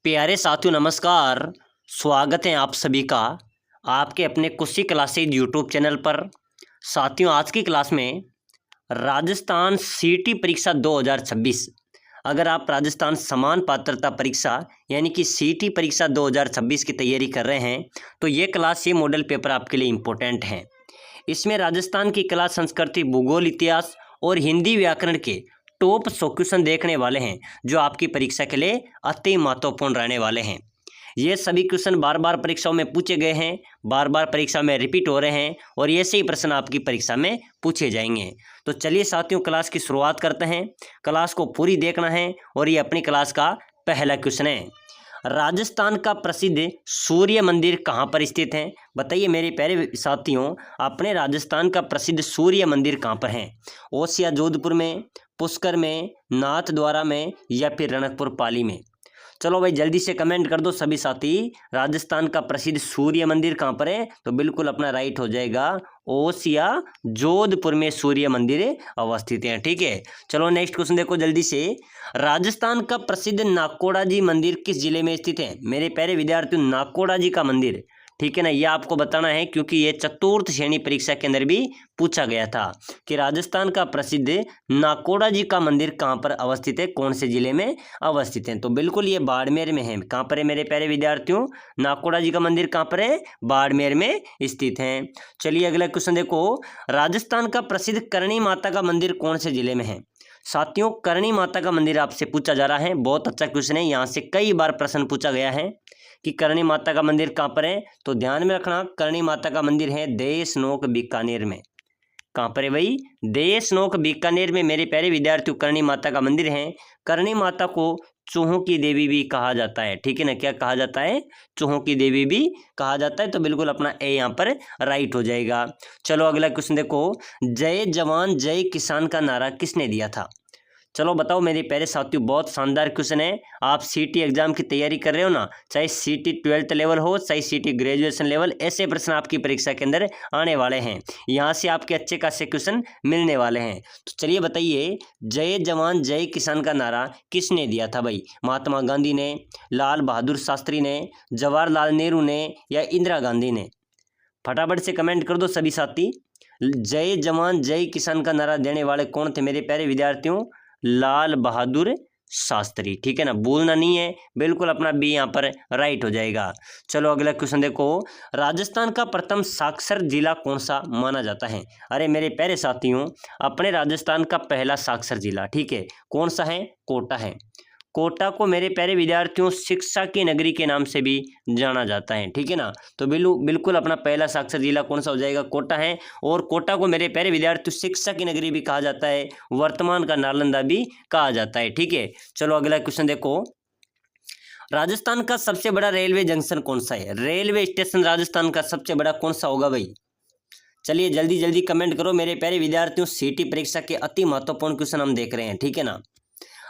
प्यारे साथियों नमस्कार। स्वागत है आप सभी का आपके अपने कुशी क्लासेज यूट्यूब चैनल पर। साथियों आज की क्लास में राजस्थान सीटी परीक्षा 2026, अगर आप राजस्थान समान पात्रता परीक्षा यानी कि सीटी परीक्षा 2026 की तैयारी कर रहे हैं तो ये क्लास, ये मॉडल पेपर आपके लिए इम्पोर्टेंट है। इसमें राजस्थान की कला संस्कृति, भूगोल, इतिहास और हिंदी व्याकरण के टॉप 100 क्वेश्चन देखने वाले हैं जो आपकी परीक्षा के लिए अति महत्वपूर्ण रहने वाले हैं। ये सभी क्वेश्चन बार बार परीक्षाओं में पूछे गए हैं, बार बार परीक्षा में रिपीट हो रहे हैं और ऐसे ही प्रश्न आपकी परीक्षा में पूछे जाएंगे। तो चलिए साथियों क्लास की शुरुआत करते हैं। क्लास को पूरी देखना है और ये अपनी क्लास का पहला क्वेश्चन है। राजस्थान का प्रसिद्ध सूर्य मंदिर कहाँ पर स्थित है? बताइए मेरे प्यारे साथियों, अपने राजस्थान का प्रसिद्ध सूर्य मंदिर कहाँ पर है? ओसिया जोधपुर में, पुष्कर में, नाथद्वारा में या फिर रणकपुर पाली में? चलो भाई जल्दी से कमेंट कर दो सभी साथी। राजस्थान का प्रसिद्ध सूर्य मंदिर कहाँ पर है? तो बिल्कुल अपना राइट हो जाएगा, ओसिया जोधपुर में सूर्य मंदिर अवस्थित है। ठीक है, चलो नेक्स्ट क्वेश्चन देखो जल्दी से। राजस्थान का प्रसिद्ध नाकोड़ा जी मंदिर किस जिले में स्थित है? मेरे प्यारे विद्यार्थियों, नाकोड़ा जी का मंदिर, ठीक है ना, यह आपको बताना है क्योंकि ये चतुर्थ श्रेणी परीक्षा के अंदर भी पूछा गया था कि राजस्थान का प्रसिद्ध नाकोड़ा जी का मंदिर कहाँ पर अवस्थित है, कौन से जिले में अवस्थित है? तो बिल्कुल ये बाड़मेर में है। कहाँ पर है मेरे प्यारे विद्यार्थियों? नाकोड़ा जी का मंदिर कहाँ पर है? बाड़मेर में स्थित है। चलिए अगला क्वेश्चन देखो। राजस्थान का प्रसिद्ध करणी माता का मंदिर कौन से जिले में है? साथियों करणी माता का मंदिर आपसे पूछा जा रहा है, बहुत अच्छा क्वेश्चन है। यहाँ से कई बार प्रश्न पूछा गया है कि करणी माता का मंदिर कहाँ पर है, तो ध्यान में रखना करणी माता का मंदिर है देशनोक बीकानेर में। कहाँ पर है भाई? देशनोक बीकानेर में मेरे प्यारे विद्यार्थियों करणी माता का मंदिर है। करणी माता को चूहों की देवी भी कहा जाता है, ठीक है ना, क्या कहा जाता है? चूहों की देवी भी कहा जाता है। तो बिल्कुल अपना ए यहाँ पर राइट हो जाएगा। चलो अगला क्वेश्चन देखो। जय जवान जय किसान का नारा किसने दिया था? चलो बताओ मेरे प्यारे साथियों, बहुत शानदार क्वेश्चन है। आप सीटी एग्जाम की तैयारी कर रहे हो ना, चाहे सीटी 12th लेवल हो, चाहे सीटी ग्रेजुएशन लेवल, ऐसे प्रश्न आपकी परीक्षा के अंदर आने वाले हैं। यहाँ से आपके अच्छे खासे क्वेश्चन मिलने वाले हैं। तो चलिए बताइए, जय जवान जय किसान का नारा किसने दिया था भाई? महात्मा गांधी ने, लाल बहादुर शास्त्री ने, जवाहरलाल नेहरू ने या इंदिरा गांधी ने? फटाफट से कमेंट कर दो सभी साथी। जय जवान जय किसान का नारा देने वाले कौन थे मेरे प्यारे विद्यार्थियों? लाल बहादुर शास्त्री, ठीक है ना, भूलना नहीं है। बिल्कुल अपना बी यहाँ पर राइट हो जाएगा। चलो अगला क्वेश्चन देखो। राजस्थान का प्रथम साक्षर जिला कौन सा माना जाता है? अरे मेरे प्यारे साथियों, अपने राजस्थान का पहला साक्षर जिला, ठीक है, कौन सा है? कोटा है। कोटा को मेरे प्यारे विद्यार्थियों शिक्षा की नगरी के नाम से भी जाना जाता है, ठीक है ना। तो बिल्कुल अपना पहला साक्षर जिला कौन सा हो जाएगा? कोटा है। और कोटा को मेरे प्यारे विद्यार्थियों शिक्षा की नगरी भी कहा जाता है, वर्तमान का नालंदा भी कहा जाता है, ठीक है। चलो अगला क्वेश्चन देखो। राजस्थान का सबसे बड़ा रेलवे जंक्शन कौन सा है? रेलवे स्टेशन राजस्थान का सबसे बड़ा कौन सा होगा भाई? चलिए जल्दी जल्दी कमेंट करो मेरे प्यारे विद्यार्थियों। सीटी परीक्षा के अति महत्वपूर्ण क्वेश्चन हम देख रहे हैं, ठीक है ना।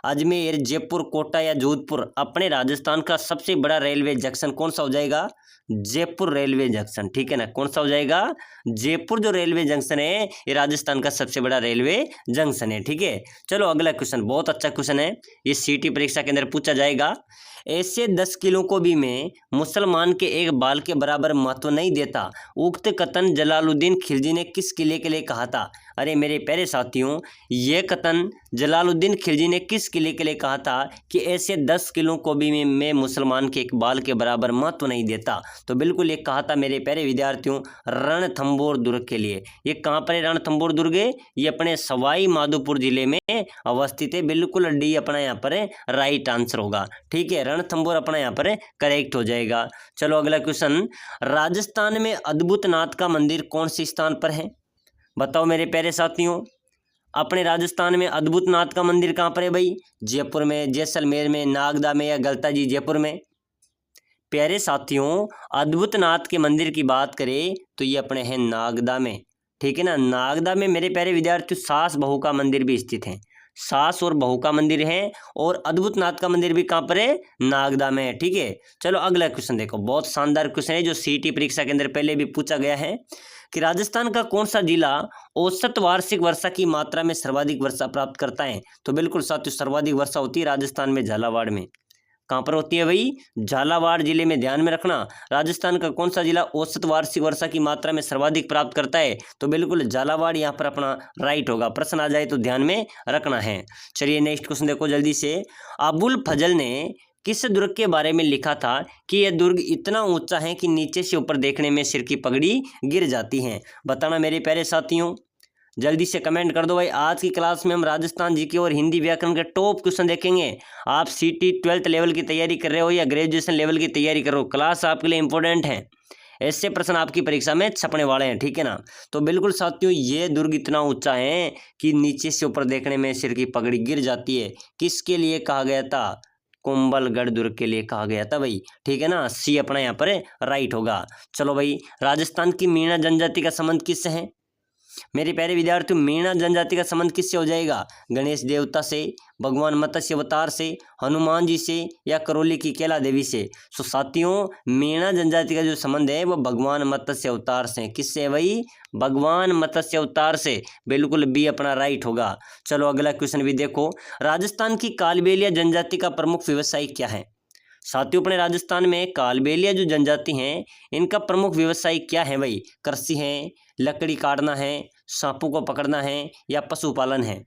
अजमेर, जयपुर, कोटा या जोधपुर, अपने राजस्थान का सबसे बड़ा रेलवे जंक्शन कौन सा हो जाएगा? जयपुर रेलवे जंक्शन, ठीक है ना, कौन सा हो जाएगा? जयपुर जो रेलवे जंक्शन है ये राजस्थान का सबसे बड़ा रेलवे जंक्शन है, ठीक है। चलो अगला क्वेश्चन, बहुत अच्छा क्वेश्चन है, ये सीटी परीक्षा के अंदर पूछा जाएगा। ऐसे 10 किलो को भी मैं मुसलमान के एक बाल के बराबर महत्व नहीं देता, उक्त कथन जलालुद्दीन खिलजी ने किस किले के लिए कहा था? अरे मेरे प्यारे साथियों, ये कथन जलालुद्दीन खिलजी ने किस किले के लिए कहा था कि ऐसे 10 किलो को भी मैं मुसलमान के एक बाल के बराबर महत्व नहीं देता? तो बिल्कुल ये कहा था मेरे प्यारे विद्यार्थियों रणथंभौर दुर्ग के लिए। ये कहाँ पर है रणथंभौर दुर्ग? ये अपने सवाई माधोपुर जिले में अवस्थित है। बिल्कुल डी अपना यहाँ पर राइट आंसर होगा, ठीक है। रणथंभौर अपना यहाँ पर करेक्ट हो जाएगा। चलो अगला क्वेश्चन। राजस्थान में अद्भुत नाथ का मंदिर कौन से स्थान पर है? बताओ मेरे प्यारे साथियों, अपने राजस्थान में अद्भुत नाथ का मंदिर कहाँ पर है भाई? जयपुर में, जैसलमेर में, नागदा में या गलता जी जयपुर में? प्यारे साथियों, अद्भुत नाथ के मंदिर की बात करें तो ये अपने हैं नागदा में, ठीक है ना। नागदा में मेरे प्यारे विद्यार्थियों सास बहू का मंदिर भी स्थित है। सास और बहू का मंदिर है और अद्भुत नाथ का मंदिर भी कहाँ पर है? नागदा में है, ठीक है। चलो अगला क्वेश्चन देखो, बहुत शानदार क्वेश्चन है जो सीटी परीक्षा के अंदर पहले भी पूछा गया है कि राजस्थान का कौन सा जिला औसत वार्षिक वर्षा की मात्रा में सर्वाधिक वर्षा प्राप्त करता है? तो बिल्कुल साथियों सर्वाधिक वर्षा होती है राजस्थान में झालावाड़ में। कहाँ पर होती है भाई? झालावाड़ जिले में। ध्यान में रखना, राजस्थान का कौन सा जिला औसत वार्षिक वर्षा की मात्रा में सर्वाधिक प्राप्त करता है? तो बिल्कुल झालावाड़ यहाँ पर अपना राइट होगा। प्रश्न आ जाए तो ध्यान में रखना है। चलिए नेक्स्ट क्वेश्चन देखो जल्दी से। अबुल फजल ने किस दुर्ग के बारे में लिखा था कि यह दुर्ग इतना ऊंचा है कि नीचे से ऊपर देखने में सिर की पगड़ी गिर जाती है? बताना मेरे प्यारे साथियों, जल्दी से कमेंट कर दो भाई। आज की क्लास में हम राजस्थान जीके और हिंदी व्याकरण के टॉप क्वेश्चन देखेंगे। आप सीटी 12th लेवल की तैयारी कर रहे हो या ग्रेजुएशन लेवल की तैयारी कर रहे हो, क्लास आपके लिए इंपॉर्टेंट है। ऐसे प्रश्न आपकी परीक्षा में छपने वाले हैं, ठीक है ना। तो बिल्कुल साथियों, ये दुर्ग इतना ऊंचा है कि नीचे से ऊपर देखने में सिर की पगड़ी गिर जाती है। किसके लिए कहा गया था? कुंभलगढ़ दुर्ग के लिए कहा गया था भाई, ठीक है ना। सी अपना यहाँ पर राइट होगा। चलो भाई, राजस्थान की मीणा जनजाति का संबंध किससे है? मेरे प्यारे विद्यार्थियों, मीणा जनजाति का संबंध किससे हो जाएगा? गणेश देवता से, भगवान मत्स्य अवतार से, हनुमान जी से या करौली की कैला देवी से? सो साथियों, मीणा जनजाति का जो संबंध है वो भगवान मत्स्य अवतार से। किससे है भाई? भगवान मत्स्य अवतार से। बिल्कुल बी अपना राइट होगा। चलो अगला क्वेश्चन भी देखो। राजस्थान की कालबेलिया जनजाति का प्रमुख व्यवसाय क्या है? साथियों, अपने राजस्थान में कालबेलिया जो जनजाति हैं, इनका प्रमुख व्यवसाय क्या है भाई? कृषि है, लकड़ी काटना है, सांपों को पकड़ना है या पशुपालन है?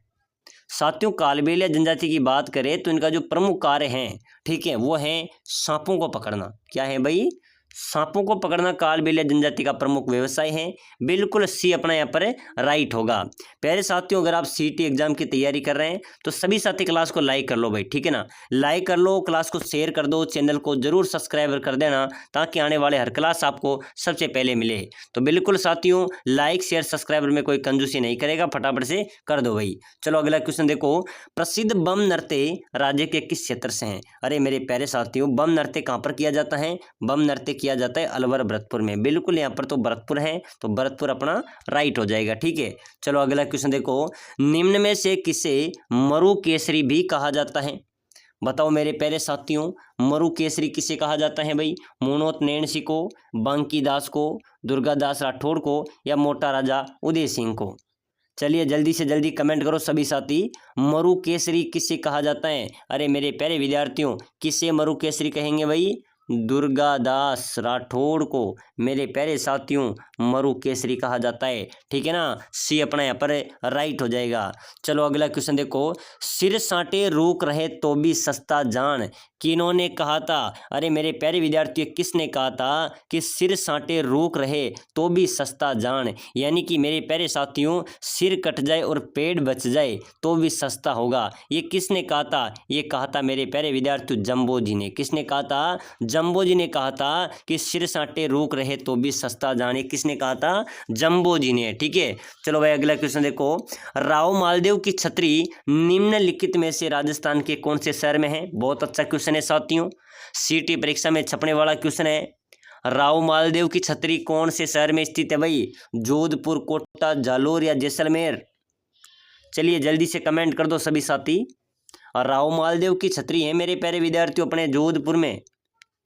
साथियों, कालबेलिया जनजाति की बात करें तो इनका जो प्रमुख कार्य है, ठीक है, वो है सांपों को पकड़ना। क्या है भाई? सांपों को पकड़ना कालबेलिया जनजाति का प्रमुख व्यवसाय है। बिल्कुल सी अपना यहाँ पर राइट होगा। प्यारे साथियों, अगर आप सीटी एग्जाम की तैयारी कर रहे हैं तो सभी साथी क्लास को लाइक कर लो भाई, ठीक है ना। लाइक कर लो, क्लास को शेयर कर दो, चैनल को जरूर सब्सक्राइब कर देना ताकि आने वाले हर क्लास आपको सबसे पहले मिले। तो बिल्कुल साथियों, लाइक शेयर सब्सक्राइबर में कोई कंजूसी नहीं करेगा, फटाफट से कर दो भाई। चलो अगला क्वेश्चन देखो। प्रसिद्ध बम नृत्य राज्य के किस क्षेत्र से हैं? अरे मेरे प्यारे साथियों, बम नृत्य कहाँ पर किया जाता है? बम नृत्य किया जाता है अलवर भरतपुर में। बिल्कुल यहाँ पर तो भरतपुर है, तो भरतपुर अपना राइट हो जाएगा, ठीक है। चलो अगला क्वेश्चन देखो। निम्न में से किसे मरु केसरी भी कहा जाता है? बताओ मेरे प्यारे साथियों, मरु केसरी किसे कहा जाता है भाई? मोनोत नैणसी को, बांकीदास को, दुर्गादास राठौड़ को या मोटा राजा उदय सिंह को? चलिए जल्दी से जल्दी कमेंट करो सभी साथी। मरु केसरी किसे कहा जाता है? अरे मेरे प्यारे विद्यार्थियों, किसे मरु केसरी कहेंगे भाई? दुर्गादास राठौड़ को मेरे प्यारे साथियों मरु केसरी कहा जाता है, ठीक है ना। सी अपना यहाँ पर राइट हो जाएगा। चलो अगला क्वेश्चन देखो। सिर साटे रूक रहे तो भी सस्ता जान, किन्होंने कहा था? अरे मेरे प्यारे विद्यार्थियों, किसने कहा था कि सिर साटे रूक रहे तो भी सस्ता जान? यानी कि मेरे प्यारे साथियों, सिर कट जाए और पेट बच जाए तो भी सस्ता होगा। ये किसने कहा था? ये कहा था मेरे प्यारे विद्यार्थियों जम्बो जी ने। किसने कहा था? जम्बो जी ने कहा था कि सिर साटे रूक रहे तो भी सस्ता जाने। किसने कहा था? जम्बो जी ने, ठीक है। चलो भाई अगला क्वेश्चन देखो। राव मालदेव की छतरी निम्नलिखित में से राजस्थान के कौन से शहर में है? बहुत अच्छा क्वेश्चन है साथियों, सीटी परीक्षा में छपने वाला क्वेश्चन है। राव मालदेव की छतरी कौन से शहर में स्थित है भाई? जोधपुर, कोटा, जालोर या जैसलमेर? चलिए जल्दी से कमेंट कर दो सभी साथी। और राव मालदेव की छतरी है मेरे प्यारे विद्यार्थियों अपने जोधपुर में।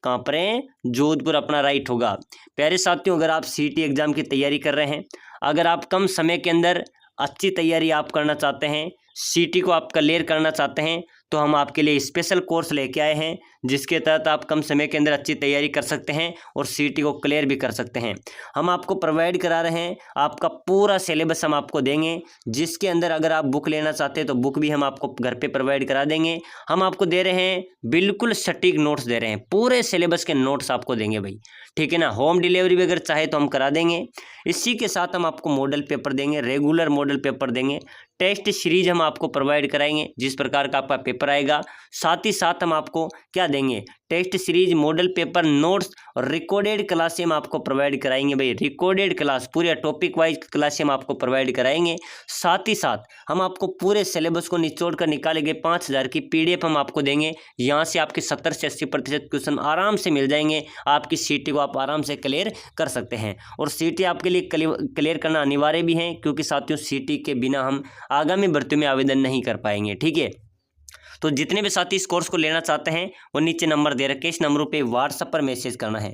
कहाँ पर है? जोधपुर अपना राइट होगा। प्यारे साथियों, अगर आप सीटी एग्जाम की तैयारी कर रहे हैं, अगर आप कम समय के अंदर अच्छी तैयारी आप करना चाहते हैं, सीटी को आप क्लियर करना चाहते हैं, तो हम आपके लिए स्पेशल कोर्स लेके आए हैं जिसके तहत आप कम समय के अंदर अच्छी तैयारी कर सकते हैं और सीटी को क्लियर भी कर सकते हैं। हम आपको प्रोवाइड करा रहे हैं, आपका पूरा सिलेबस हम आपको देंगे, जिसके अंदर अगर आप बुक लेना चाहते हैं तो बुक भी हम आपको घर पे प्रोवाइड करा देंगे। हम आपको दे रहे हैं बिल्कुल सटीक नोट्स दे रहे हैं, पूरे सिलेबस के नोट्स आपको देंगे भाई, ठीक है ना। होम डिलीवरी भी अगर चाहे तो हम करा देंगे। इसी के साथ हम आपको मॉडल पेपर देंगे, रेगुलर मॉडल पेपर देंगे, टेस्ट सीरीज हम आपको प्रोवाइड कराएंगे जिस प्रकार का आपका पेपर आएगा। साथ ही साथ हम आपको क्या देंगे? Test series, model paper, notes और रिकॉर्डेड क्लासें हम आपको प्रोवाइड कराएंगे भाई। रिकॉर्डेड क्लास पूरे टॉपिक वाइज क्लासें हम आपको प्रोवाइड कराएंगे। साथ ही साथ हम आपको पूरे सिलेबस को निचोड़ कर निकालेंगे 5000 की PDF हम आपको देंगे। यहाँ से आपके 70 से 80% क्वेश्चन आराम से मिल जाएंगे। आपकी सीटी को आप आराम से क्लियर कर सकते हैं और सीटी आपके लिए क्लियर करना अनिवार्य भी है, क्योंकि साथियों सीटी के बिना हम आगामी भर्ती में आवेदन नहीं कर पाएंगे, ठीक है। तो जितने भी साथी इस कोर्स को लेना चाहते हैं वो नीचे नंबर दे रखे, इस नंबरों पे व्हाट्सएप पर मैसेज करना है।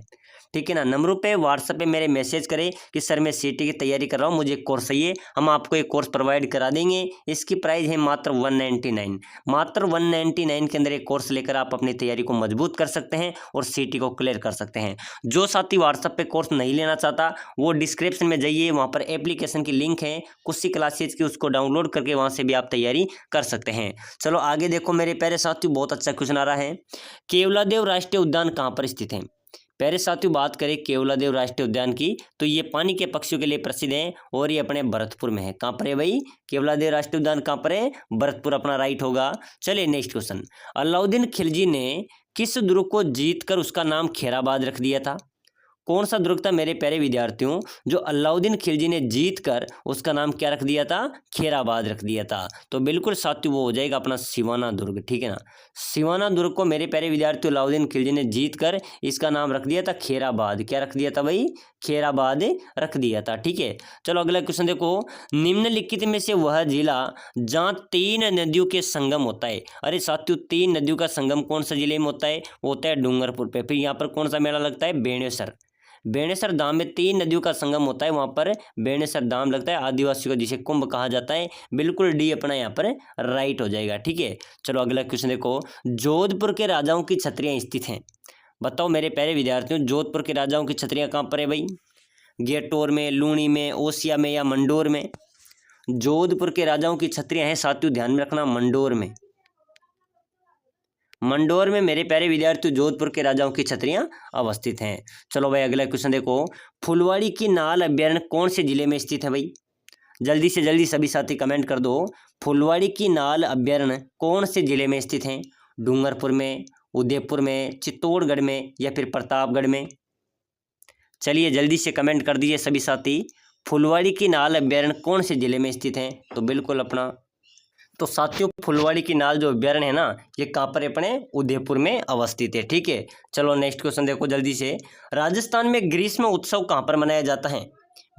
ठीक है ना। नंबरों पे व्हाट्सएप पे मेरे मैसेज करें कि सर मैं सीटी की तैयारी कर रहा हूँ, मुझे एक कोर्स चाहिए, हम आपको एक कोर्स प्रोवाइड करा देंगे। इसकी प्राइस है मात्र 199। मात्र 199 के अंदर एक कोर्स लेकर आप अपनी तैयारी को मजबूत कर सकते हैं और सीटी को क्लियर कर सकते हैं। जो साथी व्हाट्सएप पे कोर्स नहीं लेना चाहता वो डिस्क्रिप्शन में जाइए, वहाँ पर एप्लीकेशन की लिंक है कुछ क्लासेज की, उसको डाउनलोड करके वहाँ से भी आप तैयारी कर सकते हैं। चलो आगे देखो मेरे प्यारे साथियों, बहुत अच्छा क्वेश्चन आ रहा है। केवलादेव राष्ट्रीय उद्यान कहाँ पर स्थित है? प्यारे साथियों बात करें केवलादेव राष्ट्रीय उद्यान की तो ये पानी के पक्षियों के लिए प्रसिद्ध है और ये अपने भरतपुर में है। कहाँ पर है भाई? केवलादेव राष्ट्रीय उद्यान कहाँ पर है? भरतपुर अपना राइट होगा। चलिए नेक्स्ट क्वेश्चन। अलाउद्दीन खिलजी ने किस दुर्ग को जीतकर उसका नाम खैराबाद रख दिया था? कौन सा दुर्ग था मेरे प्यारे विद्यार्थियों जो अलाउद्दीन खिलजी ने जीत कर उसका नाम क्या रख दिया था? खैराबाद रख दिया था। तो बिल्कुल साथियों वो हो जाएगा अपना सिवाना दुर्ग, ठीक है ना। सिवाना दुर्ग को मेरे प्यारे विद्यार्थियों अलाउद्दीन खिलजी ने जीत कर इसका नाम रख दिया था खैराबाद। क्या रख दिया था भाई? खैराबाद रख दिया था, ठीक है। चलो अगला क्वेश्चन देखो। निम्नलिखित में से वह जिला जहाँ 3 नदियों के संगम होता है। अरे साथियों 3 नदियों का संगम कौन सा जिले में होता है? वो होता है डूंगरपुर पे। फिर यहाँ पर कौन सा मेला लगता है? बेणेसर। बेणेसर धाम में 3 नदियों का संगम होता है, वहां पर बेणेसर धाम लगता है। आदिवासियों का जिसे कुंभ कहा जाता है। बिल्कुल डी अपना यहाँ पर राइट हो जाएगा, ठीक है। चलो अगला क्वेश्चन देखो। जोधपुर के राजाओं की छतरियां स्थित हैं। बताओ मेरे प्यारे विद्यार्थियों जोधपुर के राजाओं की छतरियां कहाँ पर है भाई? गेटोर में, लूणी में, ओसिया में या मंडोर में? जोधपुर के राजाओं की छतरियां हैं साथियों, ध्यान में रखना, मंडोर में। मंडोर में मेरे प्यारे विद्यार्थियों जोधपुर के राजाओं की छतरियां अवस्थित हैं। चलो भाई अगला क्वेश्चन देखो। फुलवाड़ी की नाल अभ्यारण्य कौन से जिले में स्थित है भाई? जल्दी से जल्दी सभी साथी कमेंट कर दो। फुलवाड़ी की नाल अभ्यारण्य कौन से जिले में स्थित हैं? डूंगरपुर में, उदयपुर में, चित्तौड़गढ़ में या फिर प्रतापगढ़ में? चलिए जल्दी से कमेंट कर दीजिए सभी साथी। फुलवाड़ी की नाल अभ्यारण्य कौन से जिले में स्थित हैं? तो बिल्कुल अपना तो साथियों फुलवाड़ी की नाल जो अभ्यारण्य है ना ये कहाँ पर है? अपने उदयपुर में अवस्थित है, ठीक है। चलो नेक्स्ट क्वेश्चन देखो जल्दी से। राजस्थान में ग्रीष्म उत्सव कहाँ पर मनाया जाता है?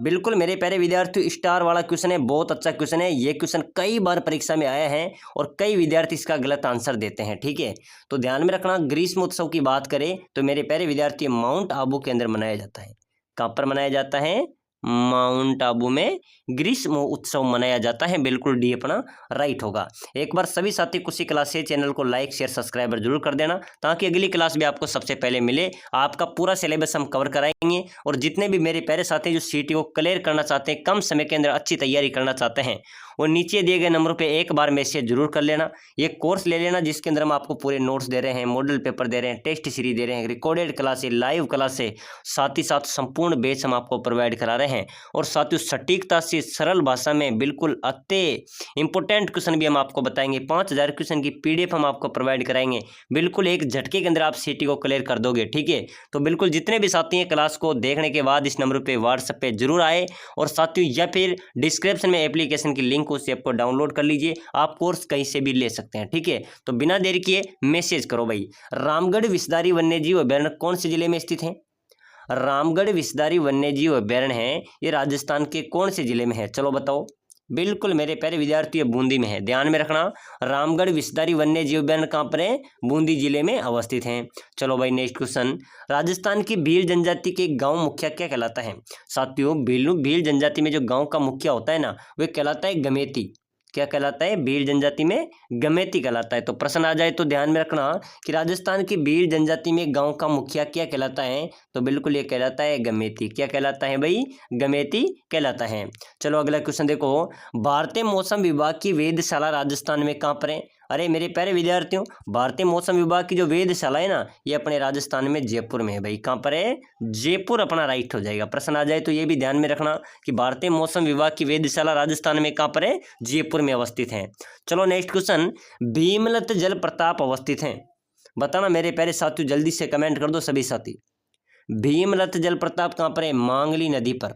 बिल्कुल मेरे प्यारे विद्यार्थियों स्टार वाला क्वेश्चन है, बहुत अच्छा क्वेश्चन है। ये क्वेश्चन कई बार परीक्षा में आया है और कई विद्यार्थी इसका गलत आंसर देते हैं, ठीक है। तो ध्यान में रखना, ग्रीष्म उत्सव की बात करें तो मेरे प्यारे विद्यार्थी माउंट आबू के अंदर मनाया जाता है। कहाँ पर मनाया जाता है? माउंट आबू में ग्रीष्म उत्सव मनाया जाता है। बिल्कुल डी अपना राइट होगा। एक बार सभी साथी कुछ क्लासेस चैनल को लाइक शेयर सब्सक्राइबर जरूर कर देना ताकि अगली क्लास भी आपको सबसे पहले मिले। आपका पूरा सिलेबस हम कवर कराएंगे और जितने भी मेरे प्यारे साथी जो सीटी को क्लियर करना चाहते हैं, कम समय के अंदर अच्छी तैयारी करना चाहते हैं, वो नीचे दिए गए नंबरों पे एक बार मैसेज जरूर कर लेना। ये कोर्स ले लेना जिसके अंदर हम आपको पूरे नोट्स दे रहे हैं, मॉडल पेपर दे रहे हैं, टेस्ट सीरीज दे रहे हैं, रिकॉर्डेड क्लासेस, लाइव क्लासेस, साथ ही साथ संपूर्ण बैच हम आपको प्रोवाइड करा रहे हैं। और साथियों सटीकता से सरल भाषा में बिल्कुल अति इंपॉर्टेंट क्वेश्चन भी हम आपको बताएंगे। 5000 क्वेश्चन की PDF हम आपको प्रोवाइड कराएंगे। बिल्कुल एक झटके के अंदर आप सीटी को क्लियर कर दोगे, ठीक है। तो बिल्कुल जितने भी साथी हैं क्लास को देखने के बाद इस नंबर पे व्हाट्सएप पे जरूर आए और साथियों या फिर डिस्क्रिप्शन में एप्लीकेशन की लिंक उस ऐप को डाउनलोड कर लीजिए। आप कोर्स कहीं से भी ले सकते हैं, ठीक है। तो बिना देरी किए मैसेज करो भाई। रामगढ़ विषधारी वन्यजीव अभ्यारण्य कौन से जिले में स्थित है? रामगढ़ विषधारी वन्यजीव अभ्यारण्य है ये राजस्थान के कौन से जिले में है? चलो बताओ। बिल्कुल मेरे प्यारे विद्यार्थी बूंदी में है, ध्यान में रखना। रामगढ़ विषधारी वन्यजीव अभ्यारण्य कहाँ पर है? बूंदी जिले में अवस्थित हैं। चलो भाई नेक्स्ट क्वेश्चन। राजस्थान की भील जनजाति के गांव मुखिया क्या कहलाता है? साथियों भील जनजाति में जो गांव का मुखिया होता है ना वह कहलाता है गमेती। क्या कहलाता है? भील जनजाति में गमेती कहलाता है। तो प्रश्न आ जाए तो ध्यान में रखना कि राजस्थान की भील जनजाति में गांव का मुखिया क्या कहलाता है? तो बिल्कुल ये कहलाता है गमेती। क्या कहलाता है भाई? गमेती कहलाता है। चलो अगला क्वेश्चन देखो। भारतीय मौसम विभाग की वेधशाला राजस्थान में कहाँ पर है? अरे मेरे प्यारे विद्यार्थियों भारतीय मौसम विभाग की जो वेधशाला है ना ये अपने राजस्थान में जयपुर में है भाई। कहाँ पर है? जयपुर अपना राइट हो जाएगा। प्रश्न आ जाए तो ये भी ध्यान में रखना कि भारतीय मौसम विभाग की वेधशाला राजस्थान में कहाँ पर है? जयपुर में अवस्थित है। चलो नेक्स्ट क्वेश्चन। भीमलत जल प्रताप अवस्थित है। बताना मेरे प्यारे साथियों जल्दी से कमेंट कर दो सभी साथी। भीमलत जल प्रताप कहाँ पर है? मांगली नदी पर।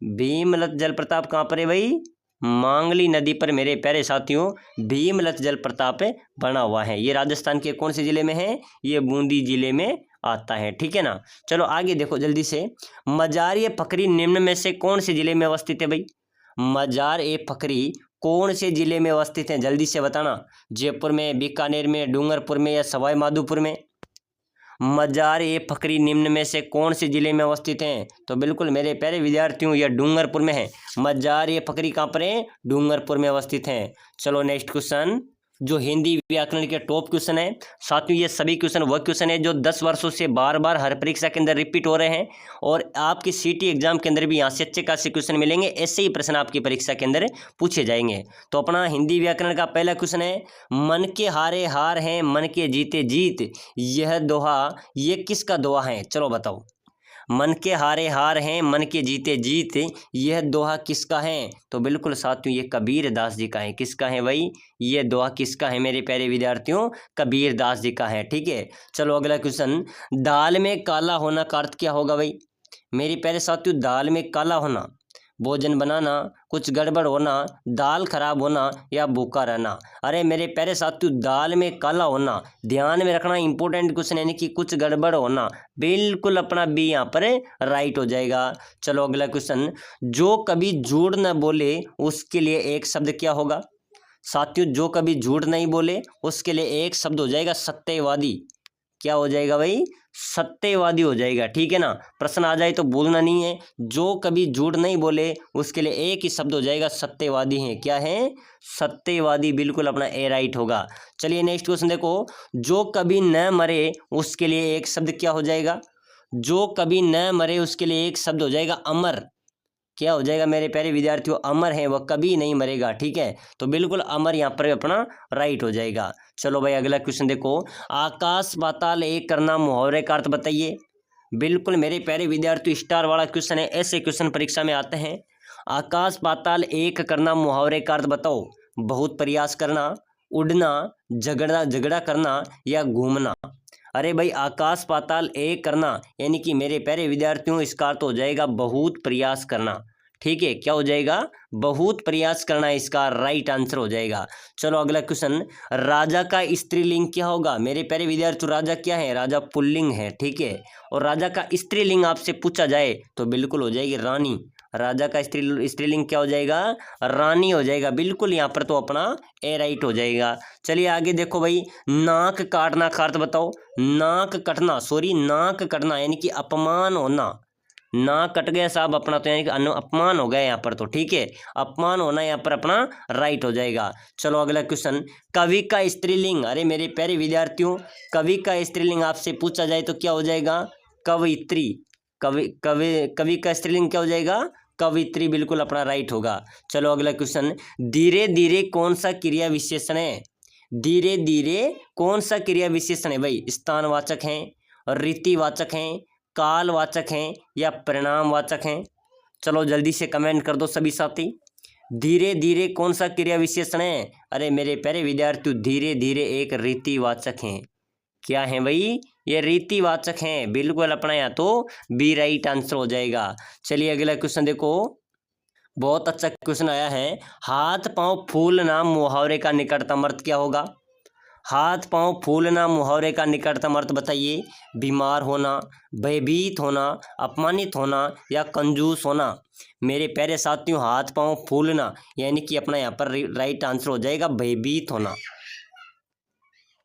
भीमलत जल प्रताप कहाँ पर है भाई? मांगली नदी पर मेरे प्यारे साथियों भीमलत जल प्रताप बना हुआ है। ये राजस्थान के कौन से जिले में है? ये बूंदी जिले में आता है, ठीक है ना। चलो आगे देखो जल्दी से। मजार ए फकरी निम्न में से कौन से जिले में अवस्थित है भाई? मजार ए फकरी कौन से जिले में अवस्थित है? जल्दी से बताना। जयपुर में, बीकानेर में, डूंगरपुर में या सवाई माधोपुर में? मजार ए फकरी निम्न में से कौन से जिले में अवस्थित हैं? तो बिल्कुल मेरे प्यारे विद्यार्थियों यह डूंगरपुर में है। मजार ए फकरी कहाँ पर है? डूंगरपुर में अवस्थित हैं। चलो नेक्स्ट क्वेश्चन, जो हिंदी व्याकरण के टॉप क्वेश्चन है साथियों, ये सभी क्वेश्चन वह क्वेश्चन है जो 10 वर्षों से बार बार हर परीक्षा के अंदर रिपीट हो रहे हैं और आपके सीटी एग्जाम के अंदर भी यहाँ से अच्छे खासे क्वेश्चन मिलेंगे। ऐसे ही प्रश्न आपकी परीक्षा के अंदर पूछे जाएंगे। तो अपना हिंदी व्याकरण का पहला क्वेश्चन है, मन के हारे हार हैं मन के जीते जीत, यह दोहा ये किसका दोहा है? चलो बताओ। मन के हारे हार हैं मन के जीते जीत, यह दोहा किसका है? तो बिल्कुल साथियों ये कबीर दास जी का है। किसका है भाई? ये दोहा किसका है मेरे प्यारे विद्यार्थियों? कबीर दास जी का है। ठीक है, चलो अगला क्वेश्चन, दाल में काला होना का अर्थ क्या होगा भाई? मेरे प्यारे साथियों दाल में काला होना, भोजन बनाना, कुछ गड़बड़ होना, दाल खराब होना या भूखा रहना। अरे मेरे प्यारे साथियों दाल में काला होना ध्यान में रखना, इंपॉर्टेंट क्वेश्चन, यानी कि कुछ गड़बड़ होना, बिल्कुल अपना बी यहाँ पर राइट हो जाएगा। चलो अगला क्वेश्चन, जो कभी झूठ न बोले उसके लिए एक शब्द क्या होगा? साथियों जो कभी झूठ नहीं बोले उसके लिए एक शब्द हो जाएगा सत्यवादी। क्या हो जाएगा भाई? सत्यवादी हो जाएगा। ठीक है ना, प्रश्न आ जाए तो बोलना नहीं है। जो कभी झूठ नहीं बोले उसके लिए एक ही शब्द हो जाएगा सत्यवादी है। क्या है? सत्यवादी। बिल्कुल अपना ए राइट होगा। चलिए नेक्स्ट क्वेश्चन देखो, जो कभी न मरे उसके लिए एक शब्द क्या हो जाएगा? जो कभी न मरे उसके लिए एक शब्द हो जाएगा अमर। क्या हो जाएगा मेरे प्यारे विद्यार्थियों? अमर है, वह कभी नहीं मरेगा। ठीक है, तो बिल्कुल अमर यहाँ पर अपना राइट हो जाएगा। चलो भाई अगला क्वेश्चन देखो, आकाश पाताल एक करना मुहावरे का अर्थ बताइए। बिल्कुल मेरे प्यारे विद्यार्थियों स्टार वाला क्वेश्चन है, ऐसे क्वेश्चन परीक्षा में आते हैं। आकाश पाताल एक करना मुहावरे का अर्थ बताओ। बहुत प्रयास करना, उड़ना, झगड़ा झगड़ा करना या घूमना। अरे भाई आकाश पाताल एक करना यानी कि मेरे प्यारे विद्यार्थियों इसका अर्थ हो जाएगा बहुत प्रयास करना। ठीक है, क्या हो जाएगा? बहुत प्रयास करना इसका राइट आंसर हो जाएगा। चलो अगला क्वेश्चन, राजा का स्त्रीलिंग क्या होगा? मेरे प्यारे विद्यार्थियों राजा क्या है? राजा पुल्लिंग है। ठीक है, और राजा का स्त्रीलिंग आपसे पूछा जाए तो बिल्कुल हो जाएगी रानी। राजा का स्त्रीलिंग क्या हो जाएगा? रानी हो जाएगा। बिल्कुल यहाँ पर तो अपना ए राइट हो जाएगा। चलिए आगे देखो भाई, नाक काटना का अर्थ बताओ। नाक कटना, सॉरी नाक कटना यानी कि अपमान होना। नाक कट गया साहब अपना, तो यानी कि अपमान हो गया यहाँ पर तो। ठीक है, अपमान होना यहाँ पर अपना राइट हो जाएगा। चलो अगला क्वेश्चन, कवि का स्त्रीलिंग। अरे मेरे प्यारे विद्यार्थियों कवि का स्त्रीलिंग आपसे पूछा जाए तो क्या हो जाएगा? कवयित्री। कवि कवि कवि का स्त्रीलिंग क्या हो जाएगा? कवित्री। बिल्कुल अपना राइट होगा। चलो अगला क्वेश्चन, धीरे धीरे कौन सा क्रिया विशेषण है? धीरे धीरे कौन सा क्रिया विशेषण है भाई? स्थानवाचक हैं, रीतिवाचक हैं, कालवाचक हैं या परिणामवाचक हैं? चलो जल्दी से कमेंट कर दो सभी साथी। धीरे धीरे कौन सा क्रिया विशेषण है? अरे मेरे प्यारे विद्यार्थियों धीरे धीरे एक रीतिवाचक हैं। क्या है भाई? ये रीतिवाचक हैं। बिल्कुल अपना यहाँ तो बी राइट आंसर हो जाएगा। चलिए अगला क्वेश्चन देखो, बहुत अच्छा क्वेश्चन आया है, हाथ पांव फूलना मुहावरे का निकटतम अर्थ क्या होगा? हाथ पांव फूलना मुहावरे का निकटतम अर्थ बताइए। बीमार होना, भयभीत होना, अपमानित होना या कंजूस होना। मेरे प्यारे साथियों हाथ पांव फूलना यानी कि अपना यहाँ पर राइट आंसर हो जाएगा भयभीत होना।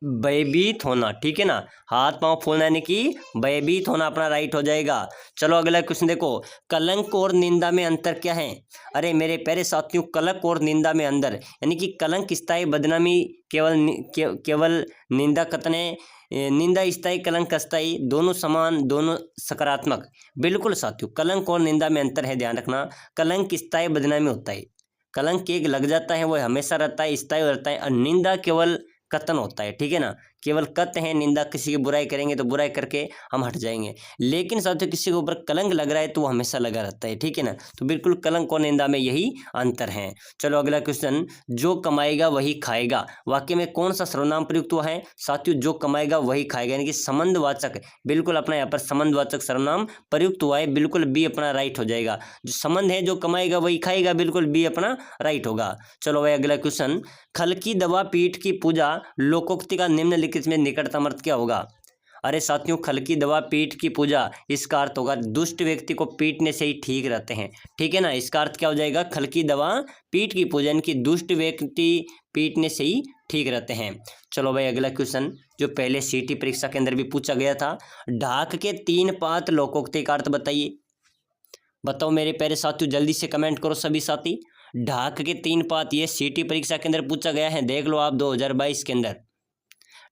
भयभीत होना। ठीक है ना, हाथ पांव फूलना यानी कि भयभीत होना अपना राइट हो जाएगा। चलो अगला क्वेश्चन देखो, कलंक और निंदा में अंतर क्या है? अरे मेरे प्यारे साथियों कलंक और निंदा में अंतर यानी कि कलंक स्थायी बदनामी केवल निंदा कतने, निंदा स्थायी कलंक अस्थायी, दोनों समान दोनों सकारात्मक। बिल्कुल साथियों कलंक और निंदा में अंतर है, ध्यान रखना। कलंक स्थायी बदनामी होता है, कलंक एक लग जाता है वो हमेशा रहता है, स्थायी रहता है, और निंदा केवल कथन होता है। ठीक है ना, केवल कथन है, निंदा किसी की बुराई करेंगे तो बुराई करके हम हट जाएंगे, लेकिन साथियों किसी के ऊपर कलंक लग रहा है तो वो हमेशा लगा रहता है। ठीक है ना, तो बिल्कुल कलंक और निंदा में यही अंतर है। चलो अगला क्वेश्चन, जो कमाएगा वही खाएगा, वाक्य में कौन सा सर्वनाम प्रयुक्त हुआ है? साथियों जो कमाएगा वही खाएगा यानी कि संबंधवाचक, बिल्कुल अपना यहाँ पर संबंधवाचक सर्वनाम प्रयुक्त हुआ है। बिल्कुल बी अपना राइट हो जाएगा। जो संबंध है जो कमाएगा वही खाएगा, बिल्कुल बी अपना राइट होगा। चलो भाई अगला क्वेश्चन, खल की दवा पीठ की पूजा लोकोक्ति का निम्नलिखित में निकटतम अर्थ क्या होगा? अरे साथियों, खल की दवा पीठ की पूजा, इसका अर्थ होगा दुष्ट व्यक्ति को पीटने से ही ठीक रहते हैं। ठीक है ना, इसका अर्थ क्या हो जाएगा, खल की दवा पीठ की पूजा, इनकी दुष्ट व्यक्ति पीटने से ही ठीक रहते हैं। चलो भाई अगला क्वेश्चन जो पहले सीटी परीक्षा के अंदर भी पूछा गया था, ढाक के 3 पात लोकोक्ति का अर्थ बताइए। बताओ मेरे प्यारे साथियों, जल्दी से कमेंट करो सभी साथी। ढाक के 3 पात, ये सीटी परीक्षा के अंदर पूछा गया है, देख लो आप 2022 के अंदर।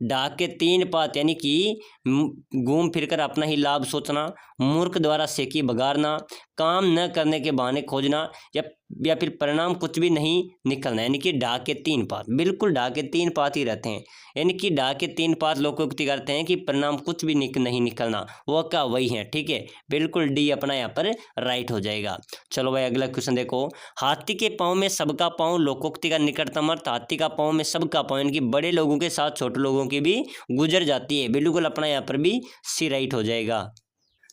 ढाक के 3 पात यानी कि घूम फिरकर अपना ही लाभ सोचना, मूर्ख द्वारा सेकी बगाड़ना, काम न करने के बहाने खोजना, या फिर परिणाम कुछ भी नहीं निकलना, यानी कि ढाक के 3 पात, बिल्कुल ढाक के 3 पात ही रहते हैं। यानी कि ढाक के 3 पात लोकोक्ति करते हैं कि परिणाम कुछ भी नहीं निकलना, वो का वही है। ठीक है, बिल्कुल डी अपना यहाँ पर राइट हो जाएगा। चलो भाई अगला क्वेश्चन देखो, हाथी के पाँव में सबका पाँव लोकोक्ति का निकटतम अर्थ, हाथी का पाँव में सबका पाँव यानी कि बड़े लोगों के साथ छोटे लोगों की भी गुजर जाती है, बिल्कुल अपना यहाँ पर भी सी राइट हो जाएगा।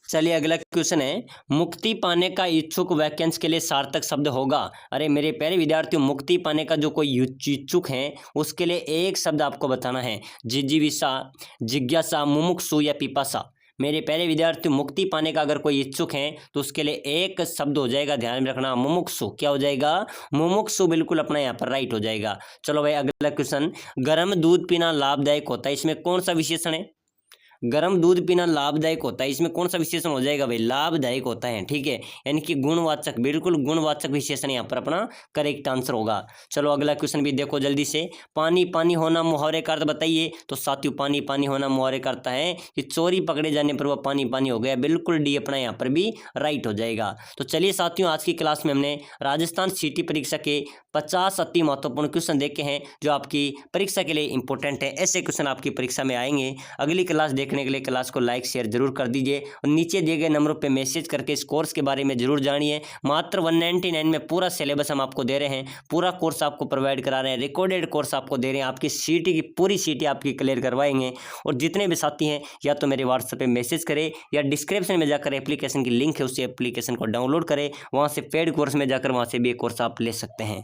चलिए अगला क्वेश्चन है, मुक्ति पाने का इच्छुक वाक्यांश के लिए सार्थक शब्द होगा। अरे मेरे प्यारे विद्यार्थियों, मुक्ति पाने का जो कोई इच्छुक है उसके लिए एक शब्द आपको बताना है, जिजीविषा, जिज्ञासा, मुमुक्षु या पिपासा। मेरे प्यारे विद्यार्थियों, मुक्ति पाने का अगर कोई इच्छुक है तो उसके लिए एक शब्द हो जाएगा, ध्यान में रखना, मुमुक्षु। क्या हो जाएगा, मुमुक्षु, बिल्कुल अपना यहाँ पर राइट हो जाएगा। चलो भाई अगला क्वेश्चन, गर्म दूध पीना लाभदायक होता है, इसमें कौन सा विशेषण है। गर्म दूध पीना लाभदायक होता है, इसमें कौन सा विशेषण हो जाएगा भाई, लाभदायक होता है। ठीक है, यानी कि गुणवाचक, बिल्कुल गुणवाचक विशेषण यहाँ पर अपना करेक्ट आंसर होगा। चलो अगला क्वेश्चन भी देखो जल्दी से, पानी पानी होना मुहावरे का अर्थ बताइए। तो साथियों, पानी पानी होना मुहावरे का अर्थ है कि चोरी पकड़े जाने पर वह पानी पानी हो गया, बिल्कुल डी अपना यहाँ पर भी राइट हो जाएगा। तो चलिए साथियों, आज की क्लास में हमने राजस्थान सिटी परीक्षा के 50 अति महत्वपूर्ण क्वेश्चन देखे हैं जो आपकी परीक्षा के लिए इंपॉर्टेंट है। ऐसे क्वेश्चन आपकी परीक्षा में आएंगे। अगली क्लास देखने के लिए क्लास को लाइक शेयर जरूर कर दीजिए और नीचे दिए गए नंबरों पे मैसेज करके इस कोर्स के बारे में जरूर जानिए। मात्र 199 में पूरा सिलेबस हम आपको दे रहे हैं, पूरा कोर्स आपको प्रोवाइड करा रहे हैं, रिकॉर्डेड कोर्स आपको दे रहे हैं, आपकी सीटी की पूरी सीटी आपकी क्लियर करवाएंगे। और जितने भी साथी हैं या तो मेरे व्हाट्सएप पे मैसेज करें या डिस्क्रिप्शन में जाकर एप्लीकेशन की लिंक है, उस एप्लीकेशन को डाउनलोड करें, वहाँ से पेड कोर्स में जाकर वहाँ से भी एक कोर्स आप ले सकते हैं।